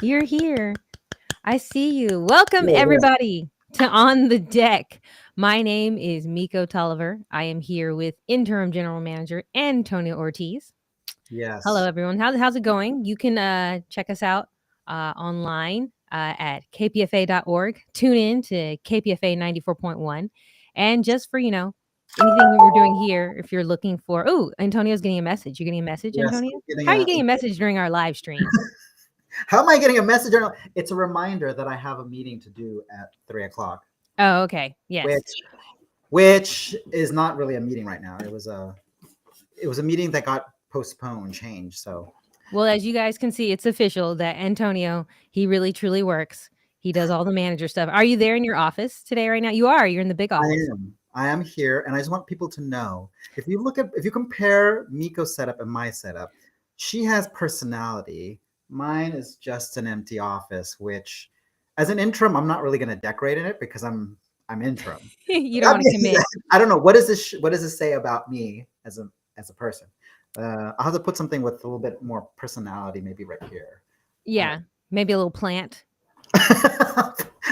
You're here. I see you. Welcome, Yeah, yeah. everybody, to On the Deck. My name is mikO Tolliver. I am here with Interim General Manager Antonio Ortiz. Hello, Yes. everyone. How's it going? You can check us out online at kpfa.org. Tune in to KPFA 94.1. And just for, anything that we're doing here, if you're looking for, oh, Antonio's getting a message. You're getting a message, Yes. Antonio? I'm getting How are you getting a message during our live stream? How am I getting a message? It's a reminder that I have a meeting to do at 3 o'clock, Oh, okay. Yes. which which is not really a meeting right now. It was a meeting that got postponed, changed. So Well, as you guys can see, it's official that Antonio, he really truly works. He does all the manager stuff. Are you there in your office today right now? You are. You're in the big I office. am. I am here, and I just want people to know if you compare mikO's setup and my setup, she has personality. Mine is just an empty office, which, as an interim, I'm not really going to decorate in it because I'm interim. You don't That want to being commit. said, I don't know what does this say about me as a person. I'll have to put something with a little bit more personality, maybe right here. Yeah. Maybe a little plant.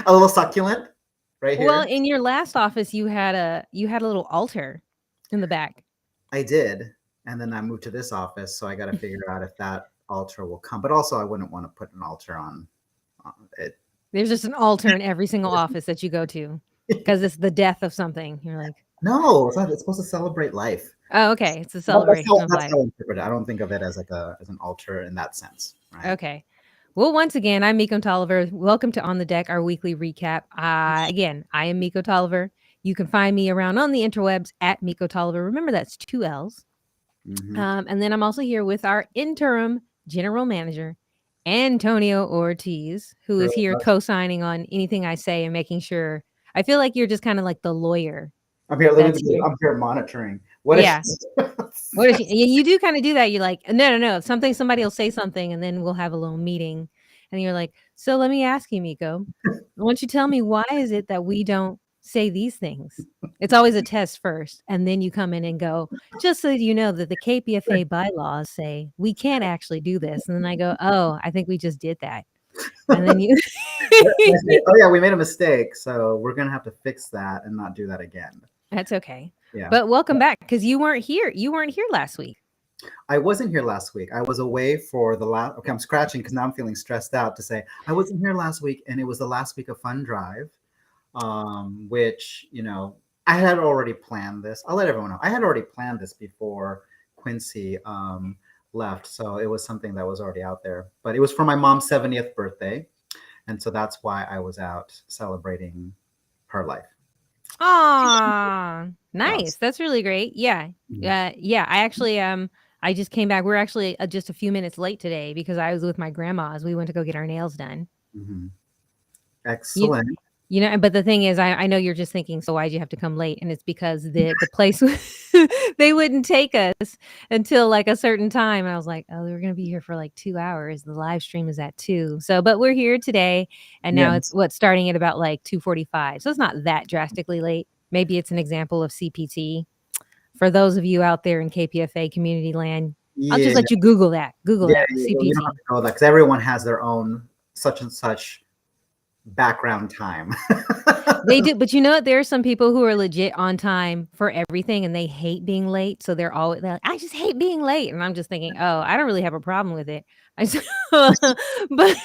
A little succulent right Well, here. in your last office, you had a little altar in the back. I did, and then I moved to this office, so I got to figure out if that altar will come. But also, I wouldn't want to put an altar on it. There's just an altar in every single office that you go to because it's the death of something. You're like, No, it's not. It's supposed to celebrate life. oh, okay. It's a Well, That's celebration how, of that's life. how I interpret it. I don't think of it as as an altar in that sense, right? Okay. Well, once again, I'm mikO Tolliver. Welcome to On the Deck, our weekly recap. Again, I am mikO Tolliver. You can find me around on the interwebs at mikO Tolliver. Remember, that's 2 L's. Hmm. And then I'm also here with our interim general manager, Antonio Ortiz, who is here co-signing on anything I say and making sure. I feel like you're just kind of like the lawyer I'm here. that's here. I'm here monitoring. What if? Yeah. What is you do kind of do that. You're like, no. Somebody will say something and then we'll have a little meeting. And you're like, so let me ask you, mikO, why don't you tell me why is it that we don't say these things? It's always a test first. And then you come in and go, just so you know that the KPFA bylaws say we can't actually do this. And then I go, oh, I think we just did that. And then you Oh yeah, we made a mistake, so we're gonna have to fix that and not do that again. That's okay. Yeah. But welcome back because you weren't here. You weren't here last week. I wasn't here last week. I was away for the last. Okay, I'm scratching because now I'm feeling stressed out to say I wasn't here last week, and it was the last week of Fund Drive, which I had already planned this. I'll let everyone know I had already planned this before Quincy left, so it was something that was already out there. But it was for my mom's 70th birthday, and so that's why I was out celebrating her life. Ah, nice. Yes. That's really great. Yeah. Mhm. Yeah, I actually I just came back. We're actually just a few minutes late today because I was with my grandma's. We went to go get our nails done. Mhm. You Excellent. but the thing is I know you're just thinking, so why'd you have to come late? And it's because the place they wouldn't take us until like a certain time. And I was like, oh, we're gonna be here for like 2 hours. The live stream is at 2. So but we're here today and now it's Yes. starting at about like 2:45. So it's not that drastically late. Maybe it's an example of CPT. For those of you out there in KPFA community land, I'll just Yeah. let you Google that. Google Yeah, that you don't have CPT. to know that because everyone has their own such and such background time. They do, but you know what? There are some people who are legit on time for everything and they hate being late. So they're like, I just hate being late. And I'm just thinking, oh, I don't really have a problem with it. I just, but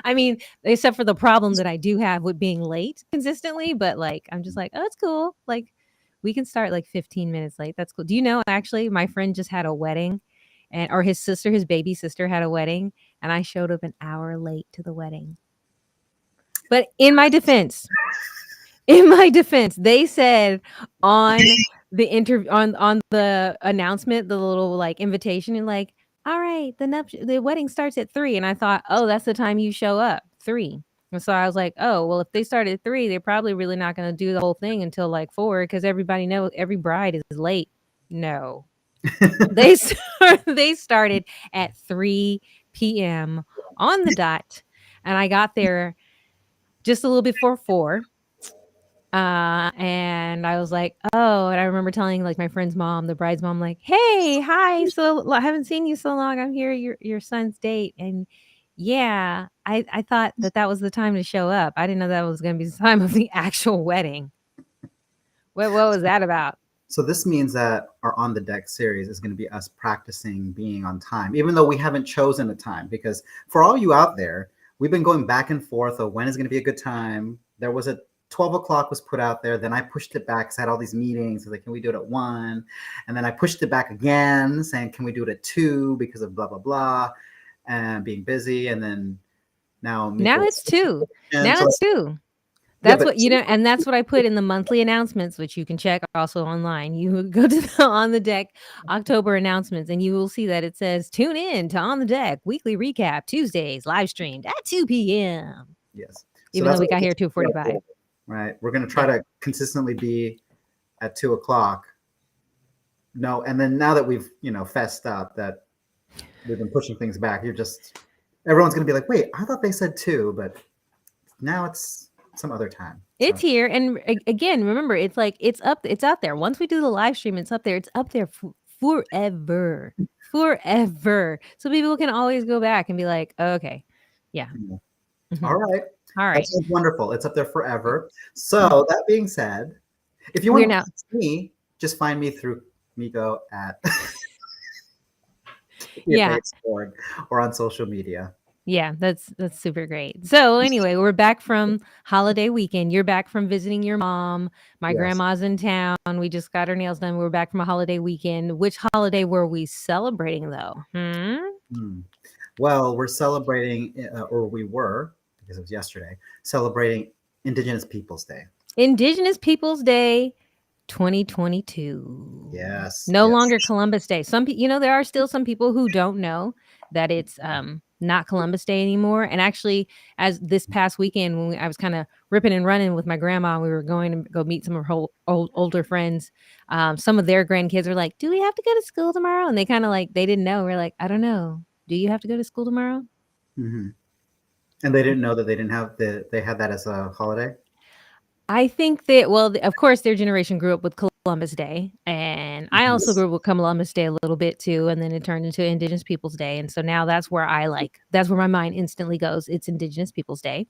I mean, except for the problem that I do have with being late consistently. But like, I'm just like, oh, it's cool. Like, we can start like 15 minutes late. That's cool. Do you know, actually, my friend just had a wedding or his baby sister had a wedding. And I showed up an hour late to the wedding. But in my defense, they said on the on the announcement, the little like invitation, and like, all right, the wedding starts at 3, and I thought, oh, that's the time you show up, 3. And so I was like, oh, well, if they start at 3, they're probably really not going to do the whole thing until like 4 because everybody knows every bride is late. No, they started at 3 p.m. on the dot, and I got there just a little before 4. And I was like, oh, and I remember telling like my friend's mom, the bride's mom, like, hey, hi, so I haven't seen you so long. I'm here, your son's date, and Yeah, I thought that was the time to show up. I didn't know that was gonna be the time of the actual wedding. What was that about? So this means that our On the Deck series is going to be us practicing being on time, even though we haven't chosen a time. Because for all you out there, we've been going back and forth of when is going to be a good time. There was a 12 o'clock was put out there. Then I pushed it back because I had all these meetings. I was like, can we do it at 1? And then I pushed it back again, saying, can we do it at 2 because of blah, blah, blah, and being busy. And then now Now mikO. it's 2. And Now so, it's 2. yeah, That's but what and that's what I put in the monthly announcements, which you can check also online. You go to the On the Deck October announcements, and you will see that it says, "Tune in to On the Deck weekly recap Tuesdays live streamed at 2 p.m." yes. So Even though that's we what got we're here 2:45. right? We're going to try Yeah. to consistently be at 2 o'clock. No, and then now that we've, fessed up that we've been pushing things back, everyone's going to be like, wait, I thought they said 2, but now it's some other time. It's here, and again, remember, it's like it's out there. Once we do the live stream, it's up there. It's up there forever, forever. So people can always go back and be like, oh, okay, yeah. All right. All That right. sounds wonderful. It's up there forever. So that being said, if you want to find me, just find me through mikO at KPFA.org or on social media. Yeah, that's super great. So anyway, we're back from holiday weekend. You're back from visiting your mom. My Yes. grandma's in town. We just got her nails done. We're back from a holiday weekend. Which holiday were we celebrating though? Well, we're celebrating, or we were, because it was yesterday, celebrating Indigenous Peoples Day. Indigenous Peoples Day 2022. Yes. No longer Columbus Day. There are still some people who don't know that it's not Columbus Day anymore. And actually, as this past weekend, when I was kind of ripping and running with my grandma, we were going to go meet some of her older friends. Some of their grandkids were like, "Do we have to go to school tomorrow?" And they kind of they didn't know. We're like, "I don't know. Do you have to go to school tomorrow?" Mm-hmm. And they didn't know that they didn't have they had that as a holiday. I think that, well, of course, their generation grew up with Columbus Day, and I also grew up with Columbus Day a little bit too, and then it turned into Indigenous Peoples Day, and so now that's where that's where my mind instantly goes. It's Indigenous Peoples Day.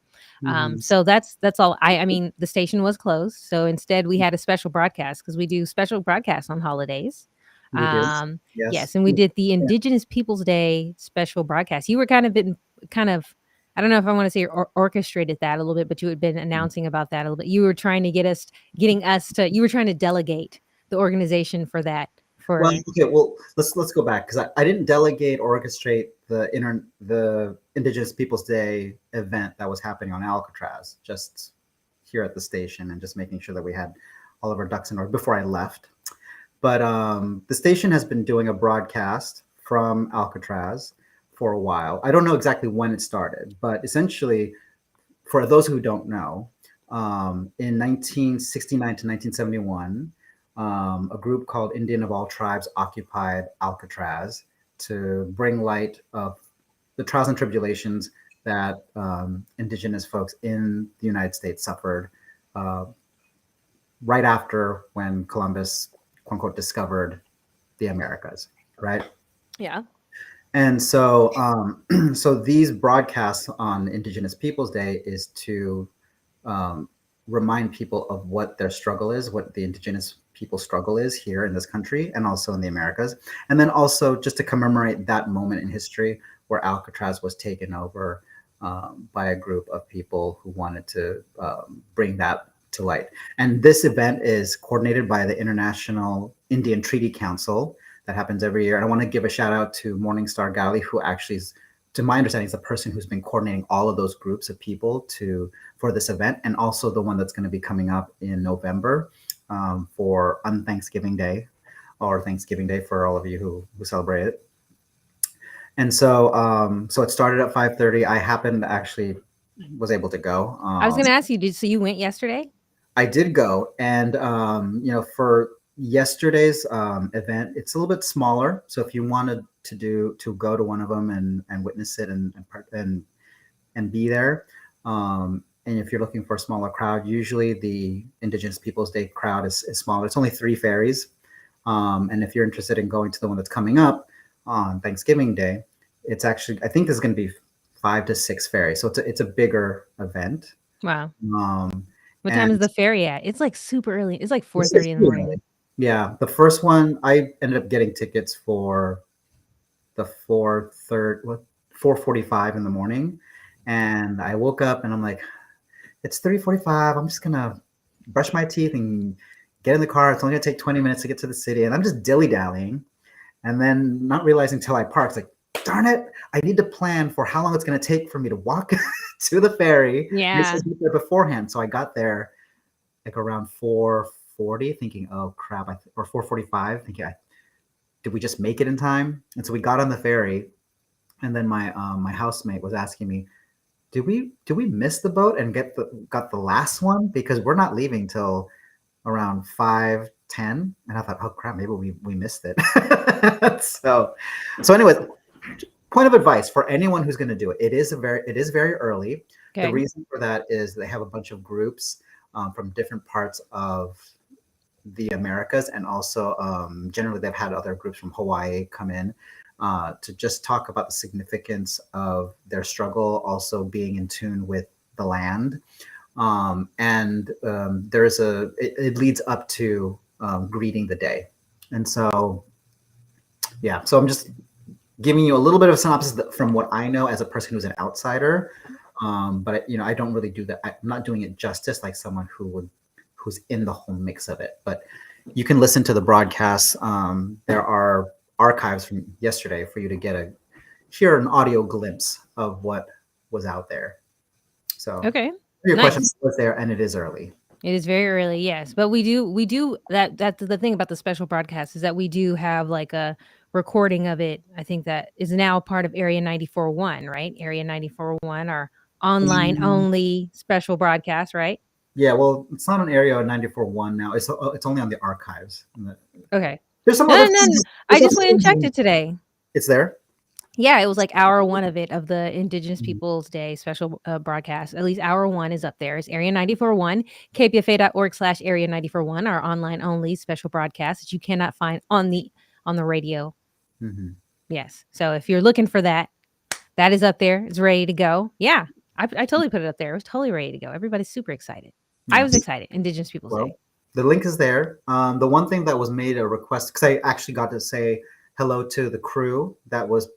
So that's all. I mean, the station was closed, so instead we had a special broadcast because we do special broadcasts on holidays. We do. Yes. Yes, and we did the Indigenous Peoples Day special broadcast. You were kind of I don't know if I want to say orchestrated that a little bit, but you had been announcing about that a little bit. You were trying to you were trying to delegate the organization for that. Well, okay. Well, let's go back because I didn't delegate or orchestrate the Indigenous Peoples Day event that was happening on Alcatraz, just here at the station, and just making sure that we had all of our ducks in order before I left. But the station has been doing a broadcast from Alcatraz for a while. I don't know exactly when it started, but essentially, for those who don't know, in 1969 to 1971, a group called Indian of All Tribes occupied Alcatraz to bring light of the trials and tribulations that Indigenous folks in the United States suffered right after when Columbus, quote unquote, discovered the Americas, right? Yeah. And so, so these broadcasts on Indigenous Peoples Day is to remind people of what their struggle is, what the Indigenous people struggle is here in this country and also in the Americas. And then also just to commemorate that moment in history where Alcatraz was taken over by a group of people who wanted to bring that to light. And this event is coordinated by the International Indian Treaty Council. That happens every year. And I want to give a shout out to Morningstar Gali, who actually is, to my understanding, is the person who's been coordinating all of those groups of people for this event, and also the one that's going to be coming up in November for Thanksgiving Day, or Thanksgiving Day for all of you who celebrate it. And so so it started at 5:30. I happened to actually was able to go. I was going to ask you, so you went yesterday? I did go, and for yesterday's event, it's a little bit smaller. So if you wanted to go to one of them and witness it and be there, and if you're looking for a smaller crowd, usually the Indigenous Peoples Day crowd is smaller. It's only 3 ferries, and if you're interested in going to the one that's coming up on Thanksgiving Day, it's actually, I think this is going to be 5 to 6 ferries. So it's a bigger event. Wow. Um, What time is and the ferry at? It's like super early. It's like it's 4:30 in the pretty early. morning. Yeah, the first one I ended up getting tickets for the 4:45 in the morning, and I woke up and I'm like, it's 3:45. I'm just gonna brush my teeth and get in the car. It's only gonna take 20 minutes to get to the city, and I'm just dilly-dallying, and then not realizing till I park, it's like, darn it, I need to plan for how long it's gonna take for me to walk to the ferry. This Yeah. is there beforehand. So I got there like around 4:40, thinking, oh crap, or 4:45, thinking, did we just make it in time? And so we got on the ferry, and then my housemate was asking me, did we miss the boat and got the last one, because we're not leaving till around 5:10? And I thought, oh crap, maybe we missed it. So anyways, point of advice for anyone who's going to do it, it is very early. Okay. The reason for that is they have a bunch of groups from different parts of the Americas, and also generally they've had other groups from Hawaii come in to just talk about the significance of their struggle, also being in tune with the land. It leads up to greeting the day. And so, yeah, so I'm just giving you a little bit of a synopsis from what I know as a person who's an outsider. But I don't really do that. I'm not doing it justice like someone who's in the whole mix of it. But you can listen to the broadcast. There are archives from yesterday for you to hear an audio glimpse of what was out there. So Okay. your Nice. question was there, and it is early. It is very early, yes. But we do that's the thing about the special broadcast, is that we do have like a recording of it. I think that is now part of Area 94.1, right? Area 94.1, our online only special broadcast, right? Yeah, well, it's not on Area 94.1 now. It's only on the archives. Okay. There's some No, other no, no. things. I There's just other went and things checked it today. It's there. Yeah, it was like hour 1 of it, of the Indigenous Peoples Day special broadcast. At least hour 1 is up there. It's Area 94.1, kpfa.org/Area 94.1, our online only special broadcast that you cannot find on the radio. Mm-hmm. Yes. So if you're looking for that, that is up there. It's ready to go. Yeah, I totally put it up there. It was totally ready to go. Everybody's super excited. Yeah. I was excited. Indigenous Peoples Day. The link is there. The one thing that was made a request, because I actually got to say hello to the crew that was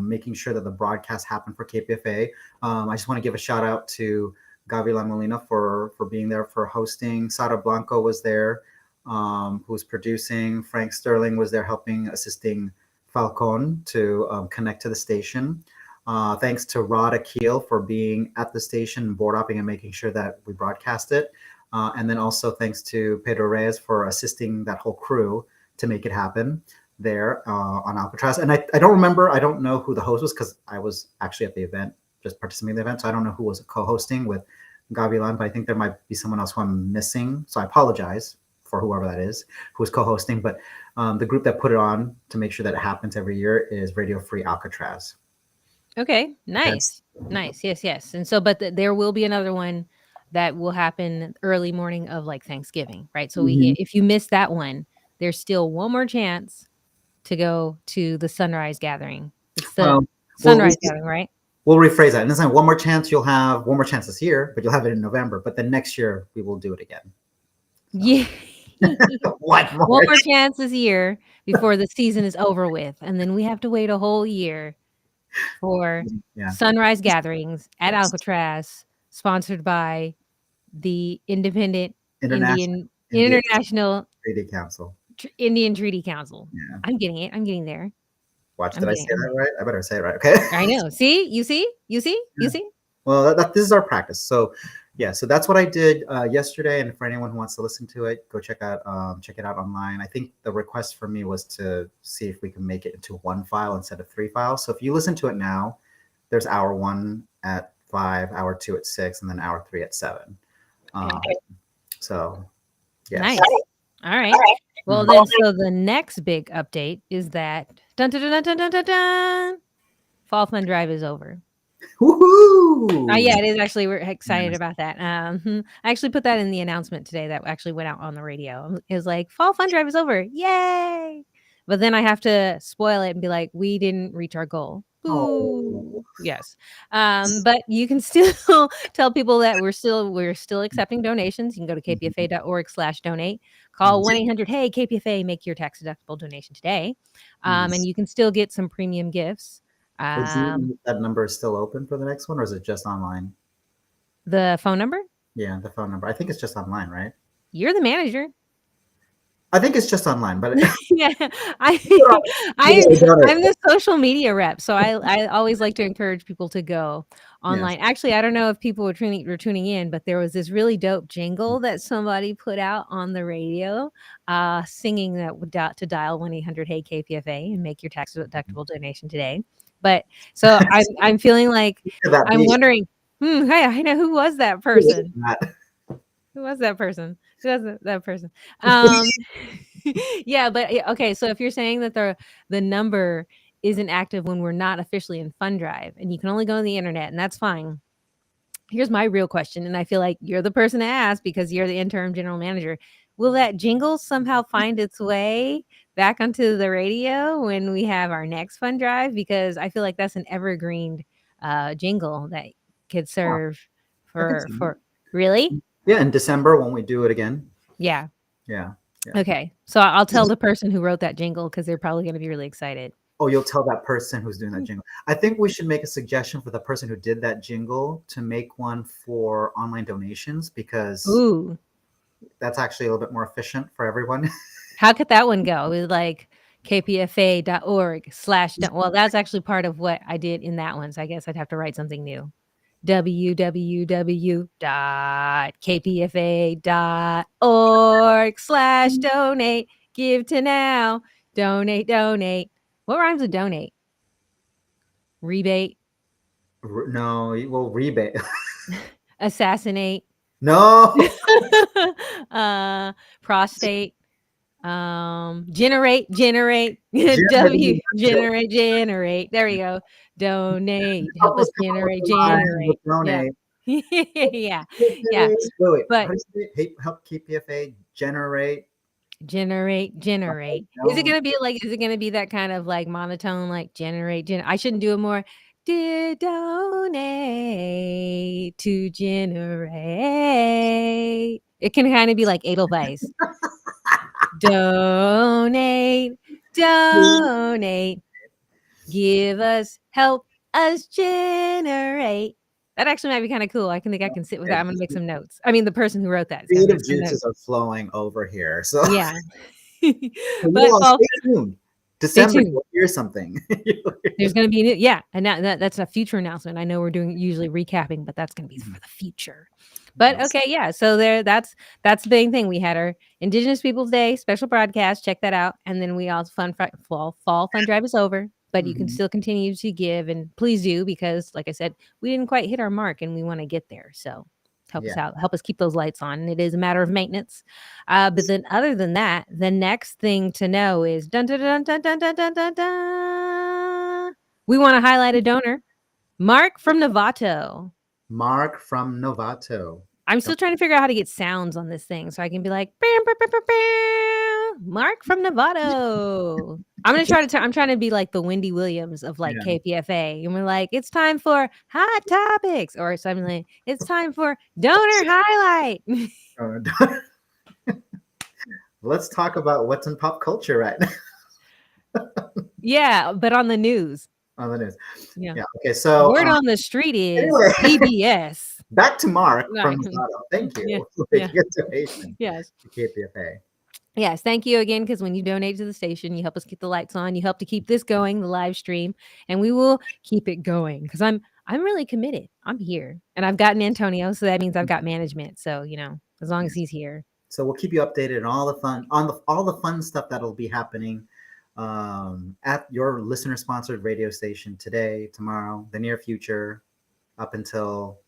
making sure that the broadcast happened for KPFA. I just want to give a shout out to Gavilan Molina for being there, for hosting. Sara Blanco was there, who's producing. Frank Sterling was there helping, assisting Falcon to connect to the station. Thanks to Rod Akil for being at the station, board hopping, and making sure that we broadcast it. And then also thanks to Pedro Reyes for assisting that whole crew to make it happen there on Alcatraz. And I don't know who the host was, because I was actually at the event, just participating in the event. So I don't know who was co-hosting with Gavilan, but I think there might be someone else who I'm missing. So I apologize for whoever that is who was co-hosting. But the group that put it on to make sure that it happens every year is Radio Free Alcatraz. Okay, nice. Nice. Yes. And so, but there will be another one that will happen early morning of like Thanksgiving, right? So if you miss that one, there's still one more chance to go to the sunrise gathering. It's the sunrise gathering, right? We'll rephrase that. And it's like one more chance. You'll have one more chance this year, but you'll have it in November. But then next year we will do it again. So. Yeah. One more chance this year before the season is over with. And then we have to wait a whole year for sunrise gatherings at Alcatraz, sponsored by the International Treaty Council. Indian Treaty Council. Yeah. I'm getting it. I'm getting there. Watch, did I say that right? I better say it right. Okay. I know. See? You see? Well, this is our practice. So, yeah. So that's what I did yesterday. And for anyone who wants to listen to it, go check it out online. I think the request for me was to see if we can make it into one file instead of 3 files. So if you listen to it now, there's hour 1 at 5, hour 2 at 6, and then hour 3 at 7. So, yes. Nice. All right. Well, then, so the next big update is that Falkland Drive is over. Woohoo! Yeah, it is actually. We're excited about that. I actually put that in the announcement today that actually went out on the radio. It was like, Falkland Drive is over. Yay! But then I have to spoil it and be like, we didn't reach our goal. Oh. Yes. But you can still tell people that we're still accepting donations. You can go to kpfa.org/donate. Call 1-800-HEY-KPFA, make your tax deductible donation today. And you can still get some premium gifts. That number is still open for the next one, or is it just online? The phone number? Yeah, the phone number. I think it's just online, right? You're the manager. I think it's just online, but Yeah, I I'm the social media rep, so I always like to encourage people to go online. yes. Actually, I don't know if people were tuning in, but there was this really dope jingle that somebody put out on the radio, singing that to dial 1-800-HEY-KPFA and make your tax deductible donation today. But so I'm feeling like I'm wondering, hey, I know who was that person. Who was that person? Who was that person? Yeah, but okay. So if you're saying that the number isn't active when we're not officially in Fund Drive, and you can only go on the internet, and that's fine. Here's my real question, and I feel like you're the person to ask because you're the interim general manager. Will that jingle somehow find its way back onto the radio when we have our next Fund Drive? Because I feel like that's an evergreen jingle that could serve for really. Yeah, in December when we do it again. Yeah. Yeah. Okay. So I'll tell the person who wrote that jingle because they're probably going to be really excited. Oh, you'll tell that person who's doing that jingle. I think we should make a suggestion for the person who did that jingle to make one for online donations because that's actually a little bit more efficient for everyone. How could that one go? With like kpfa.org/. Well, that's actually part of what I did in that one. So I guess I'd have to write something new. www.kpfa.org/donate. Give to now. Donate. What rhymes with donate? Rebate. No, well, rebate. Assassinate. No. Prostate. Generate. Generate. There we go. Donate. Help us generate. Donate. Yeah. But help KPFA generate. Generate. Is it gonna be that kind of like monotone, like generate? I shouldn't do it more. Donate to generate. It can kind of be like Edelweiss. Donate. Give us, help us generate. That actually might be kind of cool. I think I can sit with that. I'm gonna make some notes. I mean, the person who wrote that. Creative juices are flowing over here. So yeah. But stay tuned. December, you'll hear something. There's going to be new, and that's a future announcement. I know we're doing usually recapping, but that's going to be for the future. But okay, yeah. So that's the big thing. We had our Indigenous Peoples Day special broadcast. Check that out, and then we also fall Fund Drive is over, but you can still continue to give, and please do because, like I said, we didn't quite hit our mark, and we want to get there. So help us out, help us keep those lights on. And it is a matter of maintenance. But then other than that, the next thing to know is dun, dun, dun, dun, dun, dun, dun, dun, dun. We want to highlight a donor, Mark from Novato. I'm still trying to figure out how to get sounds on this thing so I can be like, bam, bam, bam, bam, bam. Mark from Novato. I'm trying to be like the Wendy Williams of like KPFA. And we're like, it's time for hot topics or something like, it's time for donor highlight. Let's talk about what's in pop culture right now. Yeah, but on the news. Yeah. Okay. So word on the street is PBS. Back to Mark from Novato. Thank you for your donation. Yes. To KPFA. Yes, thank you again, because when you donate to the station, you help us keep the lights on. You help to keep this going, the live stream, and we will keep it going because I'm really committed. I'm here, and I've gotten Antonio, so that means I've got management. So as long as he's here. So we'll keep you updated on all the fun stuff that'll be happening at your listener-sponsored radio station today, tomorrow, the near future, up until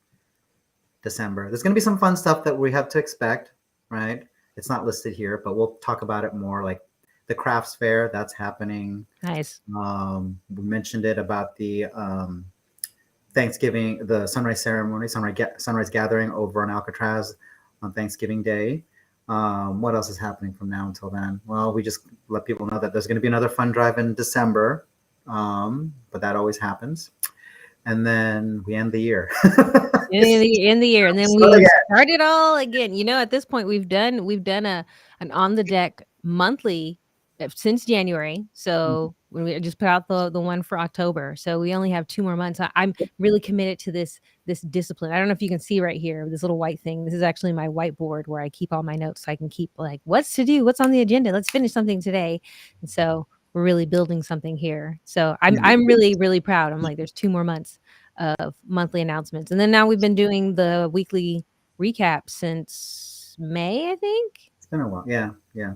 December. There's going to be some fun stuff that we have to expect, right? It's not listed here, but we'll talk about it more, like the crafts fair that's happening. Nice. We mentioned it about the Thanksgiving, the sunrise ceremony, sunrise gathering over on Alcatraz on Thanksgiving Day. What else is happening from now until then? Well, we just let people know that there's going to be another fund drive in December but that always happens. And then we end the year. In the year, and then Start we again. start it all again. At this point, we've done an on the deck monthly since January. So when we just put out the one for October, so we only have 2 more months. I'm really committed to this discipline. I don't know if you can see right here this little white thing. This is actually my whiteboard where I keep all my notes, so I can keep like what's to do, what's on the agenda. Let's finish something today, and so we're really building something here. So I'm really proud. I'm like, there's 2 more months of monthly announcements. And then now we've been doing the weekly recap since May, I think. It's been a while. Yeah, yeah.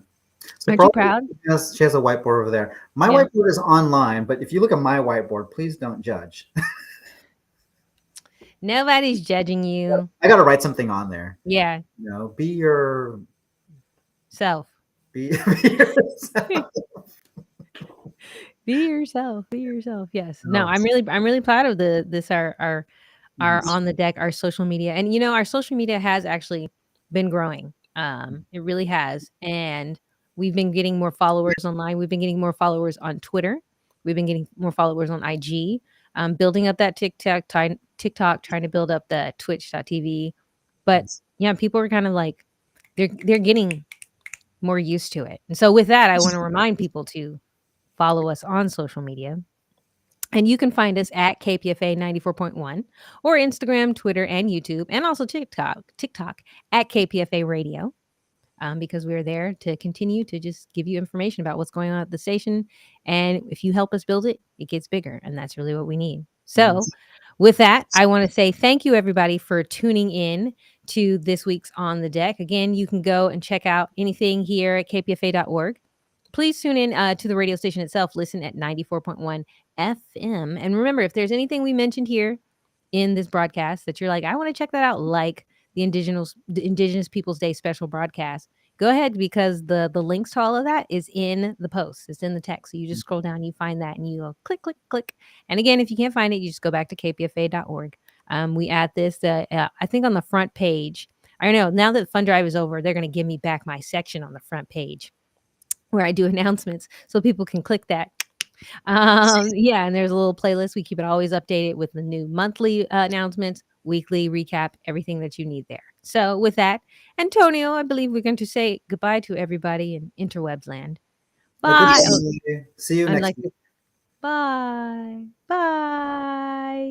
So Aren't you probably proud? she has a whiteboard over there. My Yeah. whiteboard is online, but if you look at my whiteboard, please don't judge. Nobody's judging you. I got to write something on there. Yeah. Be your Self. be, be yourself. Be yourself. Be yourself. Yes. No, Oh, I'm really proud of our on the deck, our social media. And our social media has actually been growing. It really has. And we've been getting more followers online. We've been getting more followers on Twitter. We've been getting more followers on IG. Building up that TikTok, trying to build up the twitch.tv. But yeah, people are kind of like they're getting more used to it. And so with that, I want to remind people to follow us on social media. And you can find us at KPFA 94.1 or Instagram, Twitter, and YouTube, and also TikTok at KPFA Radio, because we're there to continue to just give you information about what's going on at the station. And if you help us build it, it gets bigger. And that's really what we need. So with that, I want to say thank you, everybody, for tuning in to this week's On the Deck. Again, you can go and check out anything here at kpfa.org. Please tune in to the radio station itself. Listen at 94.1 FM. And remember, if there's anything we mentioned here in this broadcast that you're like, I want to check that out, like the Indigenous Peoples Day special broadcast, go ahead, because the links to all of that is in the post. It's in the text. So you just scroll down, you find that, and you go click, click, click. And again, if you can't find it, you just go back to kpfa.org. We add this, I think, on the front page. I don't know. Now that Fund Drive is over, they're going to give me back my section on the front page where I do announcements so people can click that. Yeah, and there's a little playlist. We keep it always updated with the new monthly announcements, weekly recap, everything that you need there. So with that, Antonio, I believe we're going to say goodbye to everybody in interwebs land. Bye. See you next week. Bye. Bye.